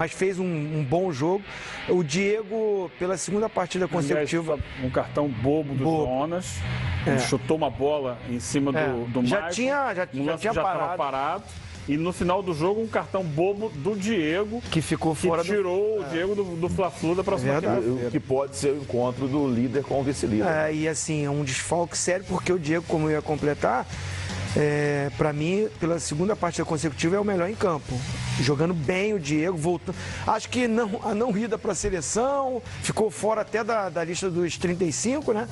mas fez um bom jogo. O Diego, pela segunda partida consecutiva... Um cartão bobo do Jonas. Ele chutou uma bola em cima do já Maicon. já tinha parado. E no final do jogo, um cartão bobo do Diego, que ficou fora, que tirou o Diego do Fla-Flu da próxima quinta-feira. Que pode ser o encontro do líder com o vice-líder. E assim, é um desfalque sério, porque o Diego, como eu ia completar, para mim, pela segunda partida consecutiva, é o melhor em campo. Jogando bem o Diego, voltando. Acho que a não ida para a seleção, ficou fora até da lista dos 35, né?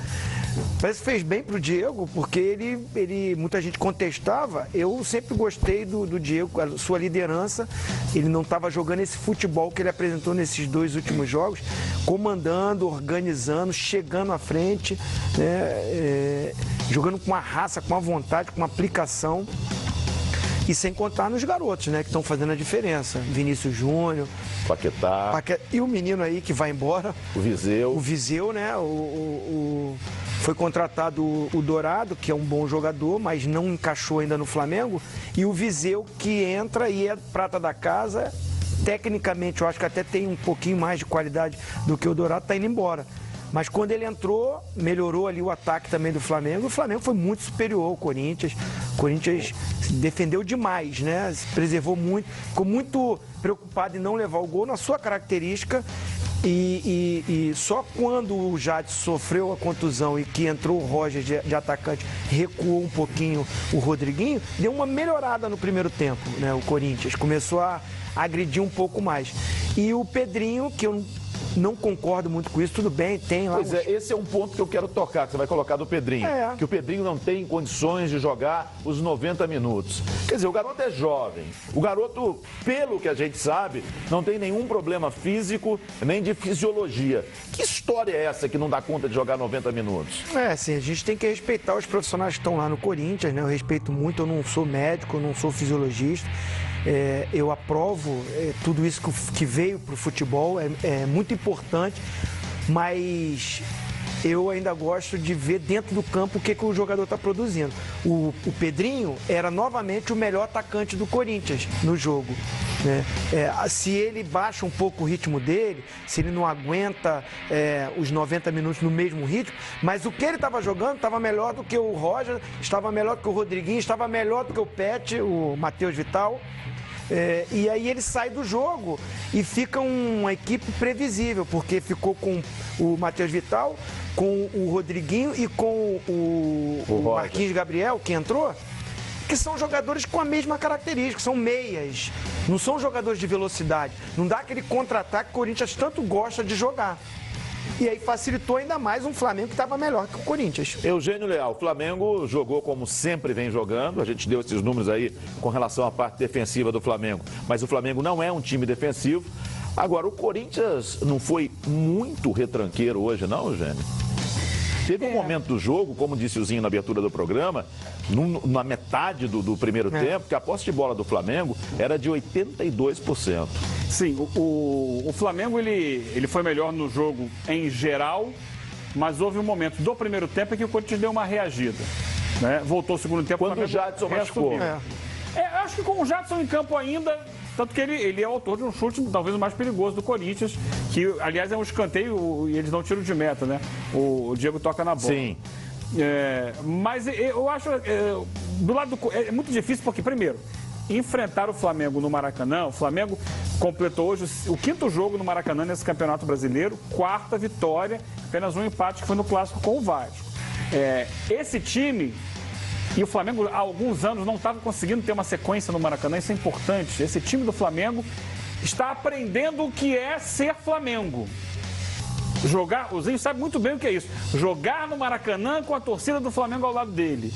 Parece que fez bem pro Diego, porque ele muita gente contestava. Eu sempre gostei do Diego, a sua liderança. Ele não estava jogando esse futebol que ele apresentou nesses 2 últimos jogos, comandando, organizando, chegando à frente, né? Jogando com uma raça, com uma vontade, com uma aplicação. E sem contar nos garotos, né, que estão fazendo a diferença. Vinícius Júnior, Paquetá. E o menino aí que vai embora. O Viseu. O Viseu, né? Foi contratado o Dourado, que é um bom jogador, mas não encaixou ainda no Flamengo. E o Viseu, que entra e é prata da casa. Tecnicamente, eu acho que até tem um pouquinho mais de qualidade do que o Dourado, está indo embora. Mas quando ele entrou, melhorou ali o ataque também do Flamengo. O Flamengo foi muito superior ao Corinthians. O Corinthians se defendeu demais, né? Se preservou muito. Ficou muito preocupado em não levar o gol na sua característica. E só quando o Jadson sofreu a contusão e que entrou o Roger de atacante, recuou um pouquinho o Rodriguinho, deu uma melhorada no primeiro tempo, né? O Corinthians começou a agredir um pouco mais. E o Pedrinho, que eu não concordo muito com isso, tudo bem, tem lá... Pois esse é um ponto que eu quero tocar, que você vai colocar do Pedrinho. Que o Pedrinho não tem condições de jogar os 90 minutos. Quer dizer, o garoto é jovem. O garoto, pelo que a gente sabe, não tem nenhum problema físico, nem de fisiologia. Que história é essa que não dá conta de jogar 90 minutos? Sim, a gente tem que respeitar os profissionais que estão lá no Corinthians, né? Eu respeito muito, eu não sou médico, eu não sou fisiologista. Eu aprovo tudo isso que veio para o futebol, é muito importante, mas eu ainda gosto de ver dentro do campo o que o jogador está produzindo. O Pedrinho era novamente o melhor atacante do Corinthians no jogo, né? Se ele baixa um pouco o ritmo dele, se ele não aguenta os 90 minutos no mesmo ritmo, mas o que ele estava jogando estava melhor do que o Roger, estava melhor do que o Rodriguinho, estava melhor do que o Pet, o Matheus Vital. E aí ele sai do jogo e fica uma equipe previsível, porque ficou com o Matheus Vital, com o Rodriguinho e com o Marquinhos Gabriel, que entrou, que são jogadores com a mesma característica, são meias, não são jogadores de velocidade, não dá aquele contra-ataque que o Corinthians tanto gosta de jogar. E aí facilitou ainda mais um Flamengo que estava melhor que o Corinthians. Eugênio Leal, o Flamengo jogou como sempre vem jogando. A gente deu esses números aí com relação à parte defensiva do Flamengo. Mas o Flamengo não é um time defensivo. Agora, o Corinthians não foi muito retranqueiro hoje, não, Eugênio? Teve um momento do jogo, como disse o Zinho na abertura do programa, na metade do primeiro tempo, que a posse de bola do Flamengo era de 82%. Sim, o Flamengo ele foi melhor no jogo em geral, mas houve um momento do primeiro tempo em que o Corinthians deu uma reagida, né? Voltou o segundo tempo... Quando o Jadson machucou. Acho que com o Jadson em campo ainda... Tanto que ele é autor de um chute talvez o mais perigoso do Corinthians, que, aliás, é um escanteio e eles dão tiro de meta, né? O Diego toca na bola. Sim. Mas eu acho... do lado é muito difícil porque, primeiro, enfrentar o Flamengo no Maracanã, o Flamengo completou hoje o 5º jogo no Maracanã nesse Campeonato Brasileiro, 4ª vitória, apenas um empate que foi no Clássico com o Vasco. Esse time... E o Flamengo, há alguns anos, não estava conseguindo ter uma sequência no Maracanã, isso é importante. Esse time do Flamengo está aprendendo o que é ser Flamengo. O Zinho sabe muito bem o que é isso. Jogar no Maracanã com a torcida do Flamengo ao lado dele.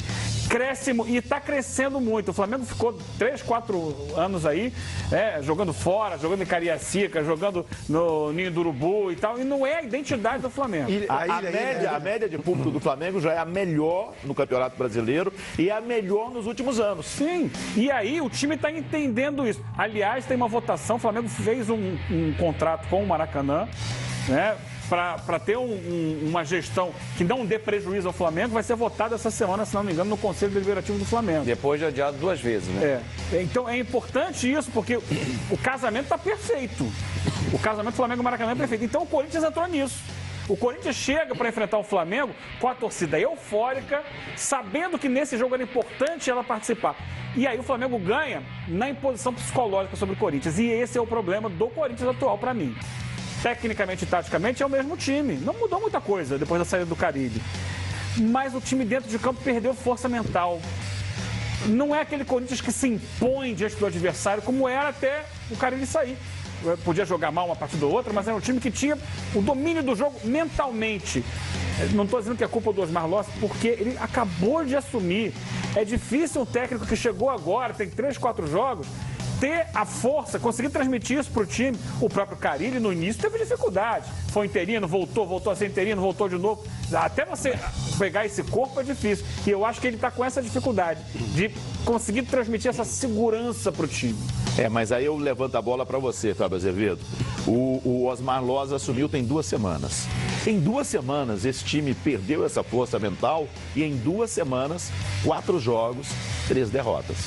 Cresce e está crescendo muito. O Flamengo ficou 3, 4 anos aí, jogando fora, jogando em Cariacica, jogando no Ninho do Urubu e tal, e não é a identidade do Flamengo. A média de público do Flamengo já é a melhor no Campeonato Brasileiro e é a melhor nos últimos anos. Sim, e aí o time está entendendo isso. Aliás, tem uma votação, o Flamengo fez um contrato com o Maracanã, né? para ter uma gestão que não dê prejuízo ao Flamengo, vai ser votada essa semana, se não me engano, no Conselho Deliberativo do Flamengo. Depois de adiado 2 vezes, né? Então é importante isso, porque o casamento está perfeito. O casamento Flamengo-Maracanã é perfeito. Então o Corinthians entrou nisso. O Corinthians chega para enfrentar o Flamengo com a torcida eufórica, sabendo que nesse jogo era importante ela participar. E aí o Flamengo ganha na imposição psicológica sobre o Corinthians. E esse é o problema do Corinthians atual para mim. Tecnicamente e taticamente é o mesmo time. Não mudou muita coisa depois da saída do Carille. Mas o time dentro de campo perdeu força mental. Não é aquele Corinthians que se impõe diante do adversário como era até o Carille sair. Podia jogar mal uma partida ou outra, mas era um time que tinha o domínio do jogo mentalmente. Não estou dizendo que é culpa do Osmar Loss, porque ele acabou de assumir. É difícil um técnico que chegou agora, tem 3, 4 jogos, ter a força, conseguir transmitir isso para o time. O próprio Carille, no início, teve dificuldade. Foi interino, voltou a ser interino, voltou de novo. Até você pegar esse corpo é difícil. E eu acho que ele está com essa dificuldade de conseguir transmitir essa segurança para o time. Mas aí eu levanto a bola para você, Fábio Azevedo. O Osmar Loss assumiu tem 2 semanas. Em 2 semanas, esse time perdeu essa força mental e em 2 semanas, 4 jogos, 3 derrotas.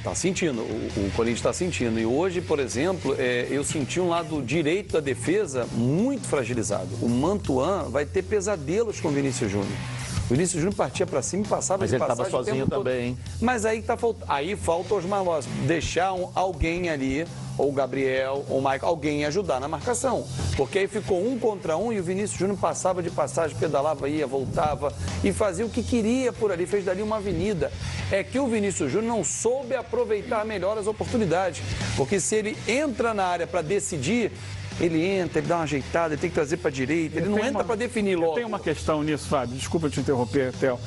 Tá sentindo, o Corinthians está sentindo. E hoje, por exemplo, eu senti um lado direito da defesa muito fragilizado. O Mantuan vai ter pesadelos com o Vinícius Júnior. O Vinícius Júnior partia para cima e passava mas de passagem. Mas ele estava sozinho também, hein? Mas aí falta o Osmar Loss. Deixar alguém ali, ou o Gabriel, ou o Michael, alguém ajudar na marcação. Porque aí ficou 1 contra 1 e o Vinícius Júnior passava de passagem, pedalava, ia, voltava e fazia o que queria por ali, fez dali uma avenida. É que o Vinícius Júnior não soube aproveitar melhor as oportunidades. Porque se ele entra na área para decidir, ele entra, ele dá uma ajeitada, ele tem que trazer para a direita, ele não entra para definir logo. Tem uma questão nisso, Fábio, desculpa te interromper, Theo,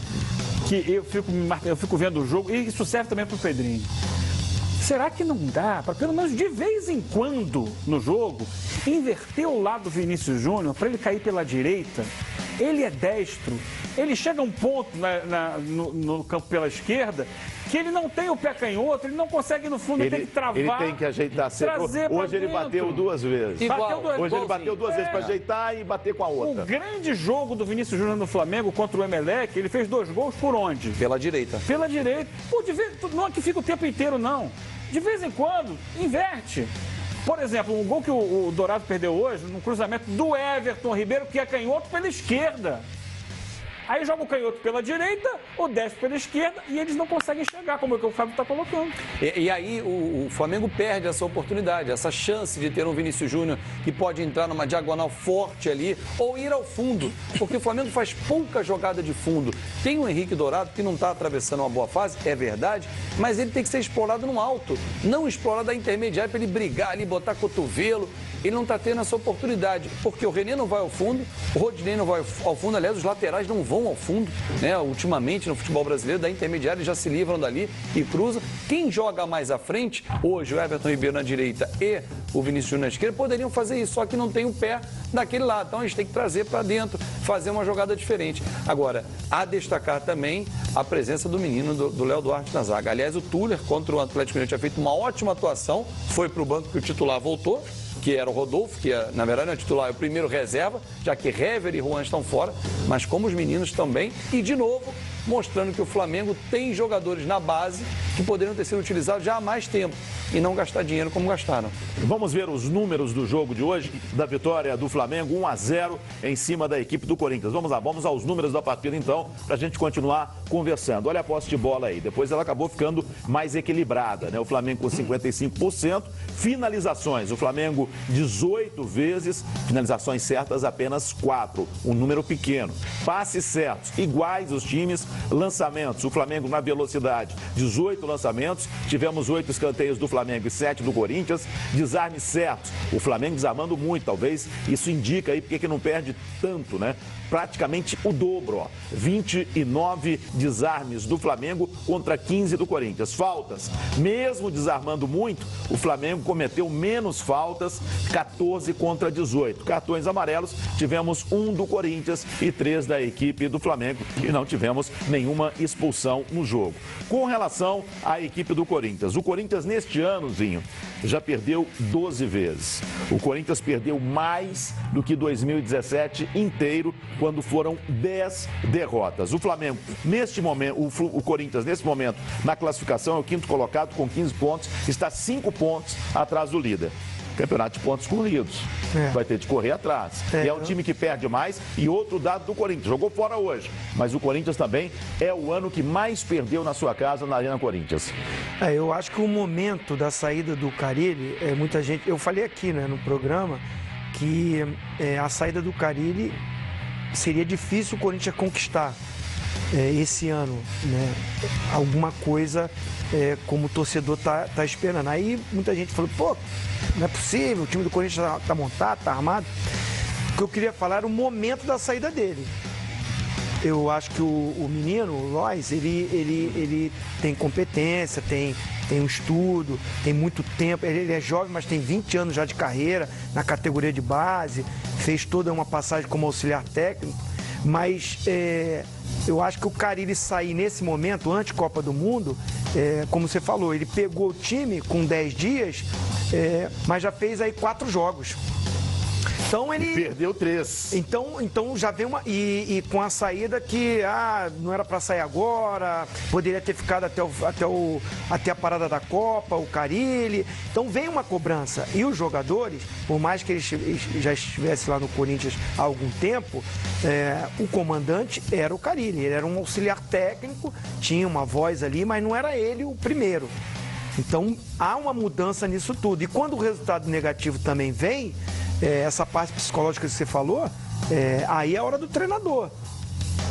que eu fico vendo o jogo, e isso serve também para o Pedrinho. Será que não dá para, pelo menos de vez em quando, no jogo, inverter o lado do Vinícius Júnior para ele cair pela direita? Ele é destro, ele chega a um ponto no campo pela esquerda que ele não tem o pé canhoto, ele não consegue ir no fundo, ele tem que travar. Ele tem que ajeitar sempre. Hoje ele bateu 2 vezes. Hoje ele bateu 2 vezes para ajeitar e bater com a outra. O grande jogo do Vinícius Júnior no Flamengo contra o Emelec, ele fez 2 gols por onde? Pela direita. Pela direita. Pô, não é que fica o tempo inteiro, não. De vez em quando, inverte. Por exemplo, um gol que o Dourado perdeu hoje, no cruzamento do Everton Ribeiro, que é canhoto pela esquerda. Aí joga o canhoto pela direita, o destro pela esquerda, e eles não conseguem chegar, como é que o Fábio está colocando. E aí o Flamengo perde essa oportunidade, essa chance de ter um Vinícius Júnior que pode entrar numa diagonal forte ali, ou ir ao fundo, porque o Flamengo faz pouca jogada de fundo. Tem o Henrique Dourado que não está atravessando uma boa fase, é verdade, mas ele tem que ser explorado no alto, não explorado da intermediária para ele brigar ali, botar cotovelo. Ele não está tendo essa oportunidade, porque o René não vai ao fundo, o Rodinei não vai ao fundo, aliás, os laterais não vão ao fundo, né? Ultimamente, no futebol brasileiro, da intermediária já se livram dali e cruzam. Quem joga mais à frente, hoje o Everton Ribeiro na direita e o Vinícius Júnior na esquerda, poderiam fazer isso, só que não tem o pé daquele lado. Então a gente tem que trazer para dentro, fazer uma jogada diferente. Agora, a destacar também a presença do menino do Léo Duarte na zaga. Aliás, o Tuller contra o Atlético Mineiro tinha feito uma ótima atuação, foi para o banco que o titular voltou, que era o Rodolfo, que na verdade é o titular, é o primeiro reserva, já que Hever e Juan estão fora, mas como os meninos também, e de novo, mostrando que o Flamengo tem jogadores na base que poderiam ter sido utilizados já há mais tempo e não gastar dinheiro como gastaram. Vamos ver os números do jogo de hoje, da vitória do Flamengo, 1-0 em cima da equipe do Corinthians. Vamos lá, vamos aos números da partida então, para a gente continuar conversando. Olha a posse de bola aí, depois ela acabou ficando mais equilibrada, né? O Flamengo com 55%, finalizações, o Flamengo 18 vezes, finalizações certas apenas 4, um número pequeno. Passes certos, iguais os times, lançamentos, o Flamengo na velocidade, 18 lançamentos, tivemos 8 escanteios do Flamengo e 7 do Corinthians, desarmes certos, o Flamengo desarmando muito, talvez isso indica aí porque que não perde tanto, né? Praticamente o dobro, ó. 29 desarmes do Flamengo contra 15 do Corinthians. Faltas, mesmo desarmando muito, o Flamengo cometeu menos faltas, 14 contra 18. Cartões amarelos, tivemos 1 do Corinthians e 3 da equipe do Flamengo e não tivemos nenhuma expulsão no jogo. Com relação à equipe do Corinthians, o Corinthians neste ano, Zinho, já perdeu 12 vezes. O Corinthians perdeu mais do que 2017 inteiro, quando foram 10 derrotas. O Flamengo, neste momento, o Corinthians, nesse momento, na classificação, é o quinto colocado com 15 pontos, está 5 pontos atrás do líder. Campeonato de pontos corridos. Vai ter de correr atrás. E é o time que perde mais. E outro dado do Corinthians, jogou fora hoje. Mas o Corinthians também é o ano que mais perdeu na sua casa, na Arena Corinthians. Eu acho que o momento da saída do Carille, muita gente... Eu falei aqui, né, no programa que a saída do Carille seria difícil o Corinthians conquistar esse ano, né? Alguma coisa como o torcedor tá esperando. Aí muita gente falou, pô, não é possível, o time do Corinthians tá montado, tá armado. O que eu queria falar era o momento da saída dele. Eu acho que o menino, o Lois, ele tem competência, tem um estudo, tem muito tempo. Ele é jovem, mas tem 20 anos já de carreira na categoria de base, fez toda uma passagem como auxiliar técnico, mas eu acho que o Carille sair nesse momento, antes Copa do Mundo, como você falou, ele pegou o time com 10 dias, mas já fez aí 4 jogos. Então ele perdeu 3. Então já vem uma. E com a saída que não era para sair agora, poderia ter ficado até a parada da Copa, o Carille. Então vem uma cobrança. E os jogadores, por mais que eles já estivessem lá no Corinthians há algum tempo, o comandante era o Carille. Ele era um auxiliar técnico, tinha uma voz ali, mas não era ele o primeiro. Então há uma mudança nisso tudo. E quando o resultado negativo também vem, essa parte psicológica que você falou, aí é a hora do treinador.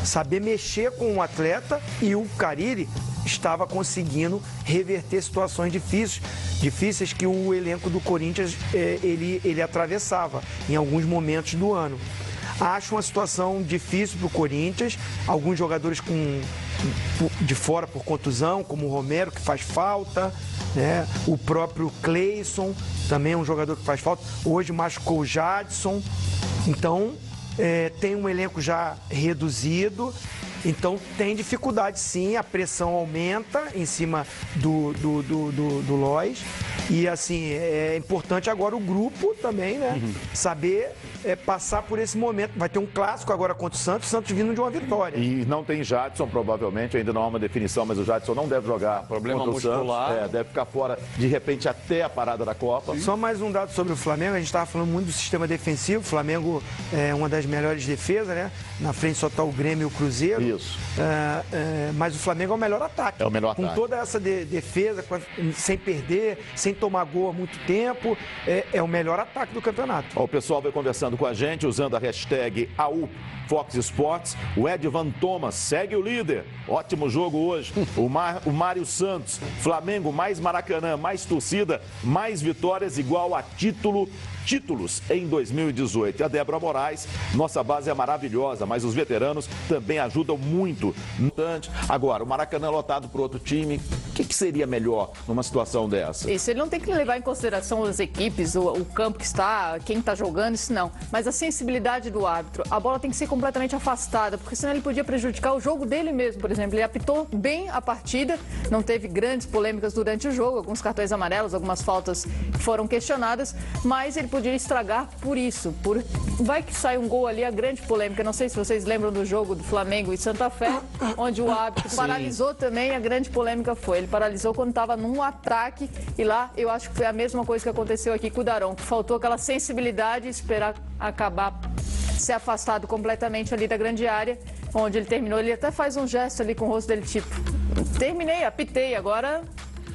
Saber mexer com o atleta, e o Carille estava conseguindo reverter situações difíceis que o elenco do Corinthians ele atravessava em alguns momentos do ano. Acho uma situação difícil para o Corinthians, alguns jogadores de fora por contusão, como o Romero, que faz falta, né? O próprio Cleison também é um jogador que faz falta. Hoje machucou o Jadson. Então, tem um elenco já reduzido. Então, tem dificuldade sim, a pressão aumenta em cima do Lois. E, assim, é importante agora o grupo também, né? Saber passar por esse momento. Vai ter um clássico agora contra o Santos vindo de uma vitória. E não tem Jadson, provavelmente, ainda não há uma definição, mas o Jadson não deve jogar problema contra o muscular. Santos. Deve ficar fora, de repente, até a parada da Copa. Só mais um dado sobre o Flamengo. A gente estava falando muito do sistema defensivo. O Flamengo é uma das melhores defesas, né? Na frente só está o Grêmio e o Cruzeiro. Isso. Mas o Flamengo é o melhor ataque. É o melhor ataque. Com toda essa defesa, sem perder, sem tomar gol há muito tempo, é o melhor ataque do campeonato. O pessoal vai conversando com a gente, usando a hashtag AUFox Sports. O Edvan Thomas segue o líder. Ótimo jogo hoje. O Mário Santos. Flamengo, mais Maracanã, mais torcida, mais vitórias, igual a títulos em 2018. A Débora Moraes, nossa base é maravilhosa, mas os veteranos também ajudam muito. Agora, o Maracanã lotado por outro time, o que seria melhor numa situação dessa? Isso, ele não tem que levar em consideração as equipes, o campo que está, quem está jogando, isso não. Mas a sensibilidade do árbitro. A bola tem que ser completamente afastada, porque senão ele podia prejudicar o jogo dele mesmo, por exemplo. Ele apitou bem a partida, não teve grandes polêmicas durante o jogo, alguns cartões amarelos, algumas faltas foram questionadas, mas ele podia estragar por isso. Vai que sai um gol ali, a grande polêmica. Não sei se vocês lembram do jogo do Flamengo e Santa Fé, onde o árbitro paralisou também, a grande polêmica foi. Ele paralisou quando estava num ataque, e lá eu acho que foi a mesma coisa que aconteceu aqui com o Daron, que faltou aquela sensibilidade e esperar acabar, ser afastado completamente ali da grande área, onde ele terminou. Ele até faz um gesto ali com o rosto dele, tipo, terminei, apitei, agora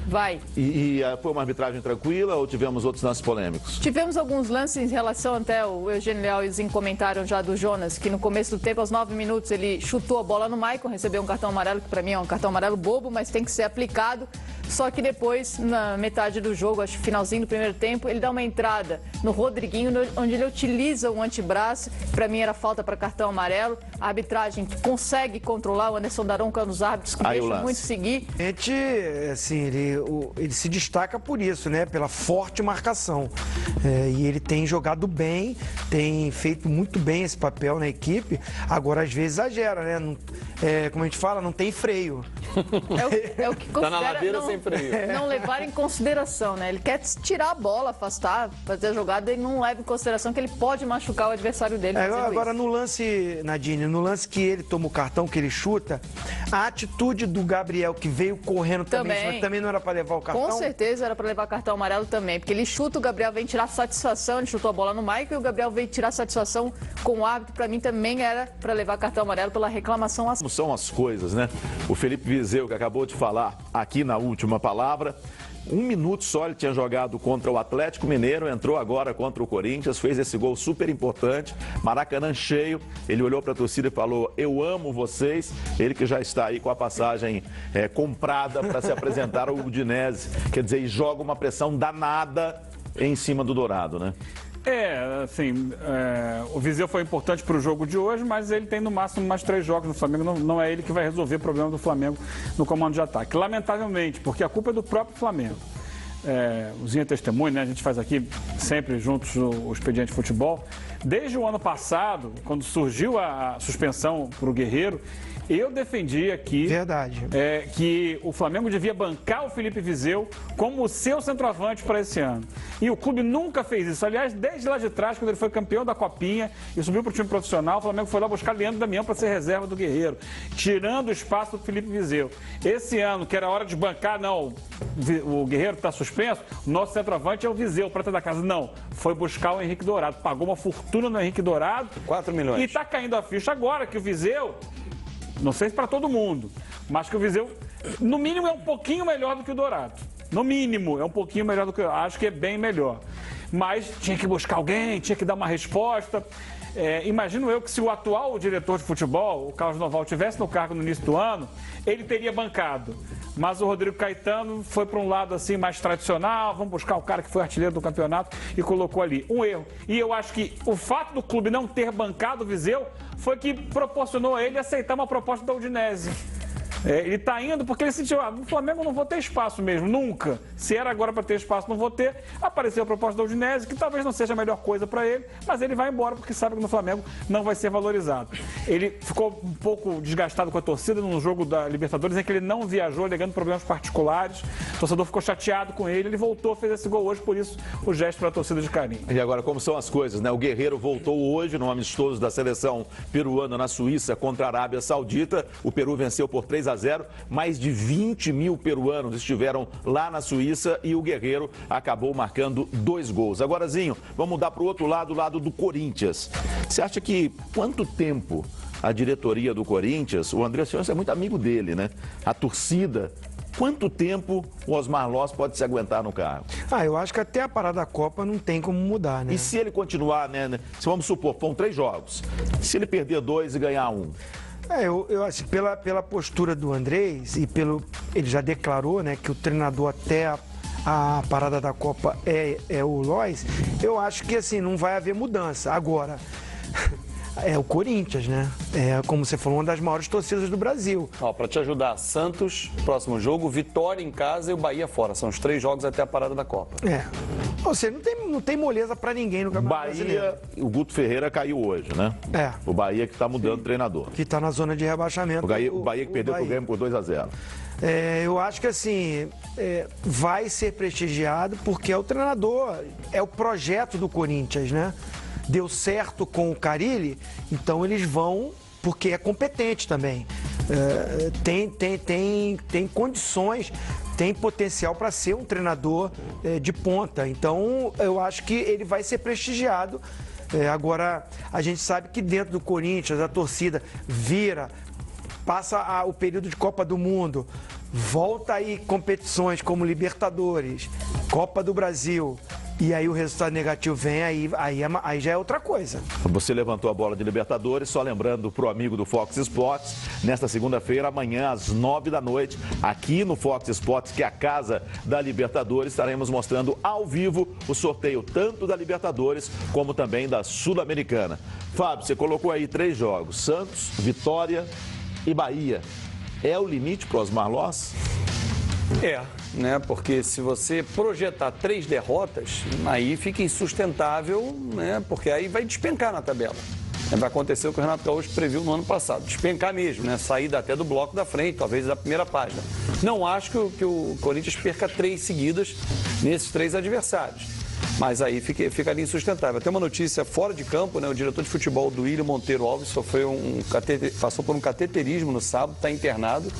vai. E foi uma arbitragem tranquila ou tivemos outros lances polêmicos? Tivemos alguns lances em relação, até o Eugênio Leal e o Zinho comentaram já do Jonas, que no começo do tempo, aos 9 minutos, ele chutou a bola no Maicon, recebeu um cartão amarelo, que para mim é um cartão amarelo bobo, mas tem que ser aplicado. Só que depois, na metade do jogo, acho que finalzinho do primeiro tempo, ele dá uma entrada no Rodriguinho, onde ele utiliza um antebraço. Para mim era falta para cartão amarelo. A arbitragem consegue controlar, o Anderson Daron, que é um dos árbitros que deixa muito seguir. Assim, ele se destaca por isso, né? Pela forte marcação. E ele tem jogado bem, tem feito muito bem esse papel na equipe. Agora, às vezes, exagera, né? Não, como a gente fala, não tem freio. É o que considera, tá na ladeira sem freio. Não levar em consideração, né? Ele quer tirar a bola, afastar, fazer a jogada e não leva em consideração que ele pode machucar o adversário dele. Agora, no lance, Nadine, no lance que ele toma o cartão, que ele chuta, a atitude do Gabriel, que veio correndo também, mas também não era para levar o cartão? Com certeza era para levar cartão amarelo também, porque ele chuta, o Gabriel vem tirar satisfação, ele chutou a bola no Michael e o Gabriel veio tirar satisfação com o árbitro. Para mim também era para levar cartão amarelo pela reclamação. Como são as coisas, né? O Felipe Vizeu, que acabou de falar aqui na última palavra, 1 minuto só ele tinha jogado contra o Atlético Mineiro, entrou agora contra o Corinthians, fez esse gol super importante, Maracanã cheio, ele olhou para a torcida e falou: eu amo vocês, ele que já está aí com a passagem comprada para se apresentar ao Udinese, quer dizer, e joga uma pressão danada em cima do Dourado, né? O Vizeu foi importante para o jogo de hoje, mas ele tem no máximo mais 3 jogos no Flamengo, não é ele que vai resolver o problema do Flamengo no comando de ataque. Lamentavelmente, porque a culpa é do próprio Flamengo. O Zinho é testemunho, né? A gente faz aqui sempre juntos o Expediente Futebol. Desde o ano passado, quando surgiu a suspensão para o Guerreiro, eu defendi aqui que o Flamengo devia bancar o Felipe Vizeu como o seu centroavante para esse ano. E o clube nunca fez isso. Aliás, desde lá de trás, quando ele foi campeão da Copinha e subiu para o time profissional, o Flamengo foi lá buscar Leandro Damião para ser reserva do Guerreiro, tirando o espaço do Felipe Vizeu. Esse ano, que era hora de bancar, não, o Guerreiro está suspenso, o nosso centroavante é o Vizeu, prata da casa. Não, foi buscar o Henrique Dourado, pagou uma fortuna no Henrique Dourado. 4 milhões. E está caindo a ficha agora que o Vizeu, não sei se para todo mundo, mas que o Vizeu, no mínimo, é um pouquinho melhor do que o Dourado. No mínimo, é um pouquinho melhor do que eu acho que é bem melhor. Mas tinha que buscar alguém, tinha que dar uma resposta. Imagino eu que se o atual diretor de futebol, o Carlos Noval, tivesse no cargo no início do ano, ele teria bancado. Mas o Rodrigo Caetano foi para um lado assim mais tradicional, vamos buscar o cara que foi artilheiro do campeonato e colocou ali. Um erro. E eu acho que o fato do clube não ter bancado o Vizeu foi que proporcionou a ele aceitar uma proposta da Udinese. Ele está indo porque ele sentiu, no Flamengo não vou ter espaço mesmo, nunca. Se era agora para ter espaço, não vou ter. Apareceu a proposta da Udinese, que talvez não seja a melhor coisa para ele, mas ele vai embora porque sabe que no Flamengo não vai ser valorizado. Ele ficou um pouco desgastado com a torcida no jogo da Libertadores, em que ele não viajou, alegando problemas particulares. O torcedor ficou chateado com ele voltou, fez esse gol hoje, por isso o gesto para a torcida de carinho. E agora, como são as coisas, né? O Guerreiro voltou hoje no amistoso da seleção peruana na Suíça contra a Arábia Saudita. O Peru venceu por 3-0. Mais de 20 mil peruanos estiveram lá na Suíça e o Guerreiro acabou marcando 2 gols. Agora, Zinho, vamos mudar para o outro lado, o lado do Corinthians. Você acha que quanto tempo a diretoria do Corinthians, o André Santos é muito amigo dele, né? A torcida, quanto tempo o Osmar Loss pode se aguentar no cargo? Eu acho que até a parada da Copa não tem como mudar, né? E se ele continuar, né? Se vamos supor, foram 3 jogos. Se ele perder 2 e ganhar 1? Eu acho que pela postura do Andrés e ele já declarou, né, que o treinador até a parada da Copa é o Lois, eu acho que assim não vai haver mudança. Agora, é o Corinthians, né? Como você falou, uma das maiores torcidas do Brasil. Para te ajudar, Santos, próximo jogo, Vitória em casa e o Bahia fora. São os 3 jogos até a parada da Copa. Ou seja, não tem moleza para ninguém no Campeonato Brasileiro. O Guto Ferreira caiu hoje, né? O Bahia que está mudando o treinador. Que está na zona de rebaixamento. O Bahia que perdeu o Grêmio por 2-0. Eu acho que assim, vai ser prestigiado porque é o treinador, é o projeto do Corinthians, né? Deu certo com o Carille, então eles vão, porque é competente também. Tem condições, tem potencial para ser um treinador de ponta. Então, eu acho que ele vai ser prestigiado. Agora, a gente sabe que dentro do Corinthians, a torcida passa o período de Copa do Mundo, volta aí competições como Libertadores, Copa do Brasil, e aí o resultado negativo vem, aí já é outra coisa. Você levantou a bola de Libertadores, só lembrando pro amigo do Fox Sports, nesta segunda-feira, amanhã às 9 da noite, aqui no Fox Sports, que é a casa da Libertadores, estaremos mostrando ao vivo o sorteio tanto da Libertadores como também da Sul-Americana. Fábio, você colocou aí 3 jogos, Santos, Vitória e Bahia. É o limite pro Osmar Loss? Né? Porque se você projetar 3 derrotas, aí fica insustentável, né? Porque aí vai despencar na tabela. Vai acontecer o que o Renato Gaúcho previu no ano passado, despencar mesmo, né? Sair até do bloco da frente, talvez da primeira página. Não acho que o Corinthians perca 3 seguidas nesses 3 adversários. Mas aí fica ali insustentável. Tem uma notícia fora de campo, né? O diretor de futebol do Willian Monteiro Alves passou por um cateterismo no sábado, está internado.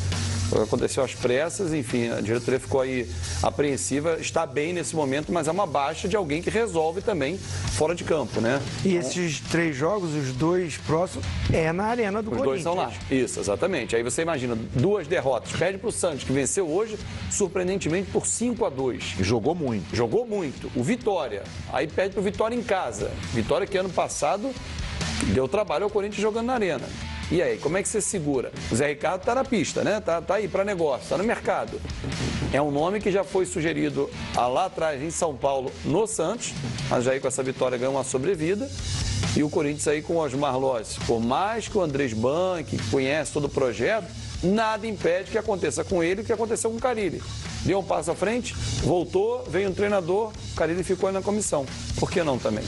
Aconteceu às pressas, enfim, a diretoria ficou aí apreensiva, está bem nesse momento, mas é uma baixa de alguém que resolve também fora de campo, né? E esses 3 jogos, os 2 próximos, é na arena do Corinthians. Os 2 são lá, isso, exatamente. Aí você imagina, 2 derrotas, perde para o Santos, que venceu hoje, surpreendentemente, por 5-2. E jogou muito. Jogou muito. O Vitória, aí perde para o Vitória em casa. Vitória que ano passado deu trabalho ao Corinthians jogando na arena. E aí, como é que você segura? O Zé Ricardo está na pista, né? Tá aí para negócio, está no mercado. É um nome que já foi sugerido lá atrás em São Paulo, no Santos, mas já aí com essa vitória ganhou uma sobrevida. E o Corinthians aí com o Osmar Loss, por mais que o Andrés Banque, que conhece todo o projeto, nada impede que aconteça com ele o que aconteceu com o Carille. Deu um passo à frente, voltou, veio um treinador, o Carille ficou aí na comissão. Por que não também?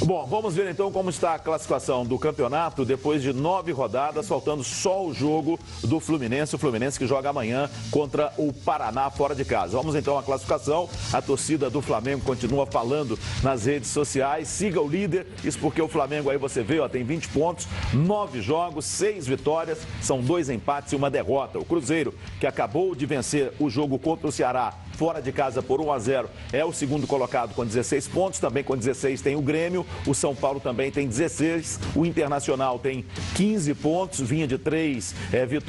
Bom, vamos ver então como está a classificação do campeonato depois de 9 rodadas, faltando só o jogo do Fluminense. O Fluminense que joga amanhã contra o Paraná fora de casa. Vamos então à classificação. A torcida do Flamengo continua falando nas redes sociais. Siga o líder. Isso porque o Flamengo aí você vê, ó, tem 20 pontos, 9 jogos, 6 vitórias, são 2 empates e 1 derrota. O Cruzeiro, que acabou de vencer o jogo contra o Ceará fora de casa por 1-0, é o segundo colocado com 16 pontos, também com 16 tem o Grêmio, o São Paulo também tem 16, o Internacional tem 15 pontos, vinha de 3 vitórias.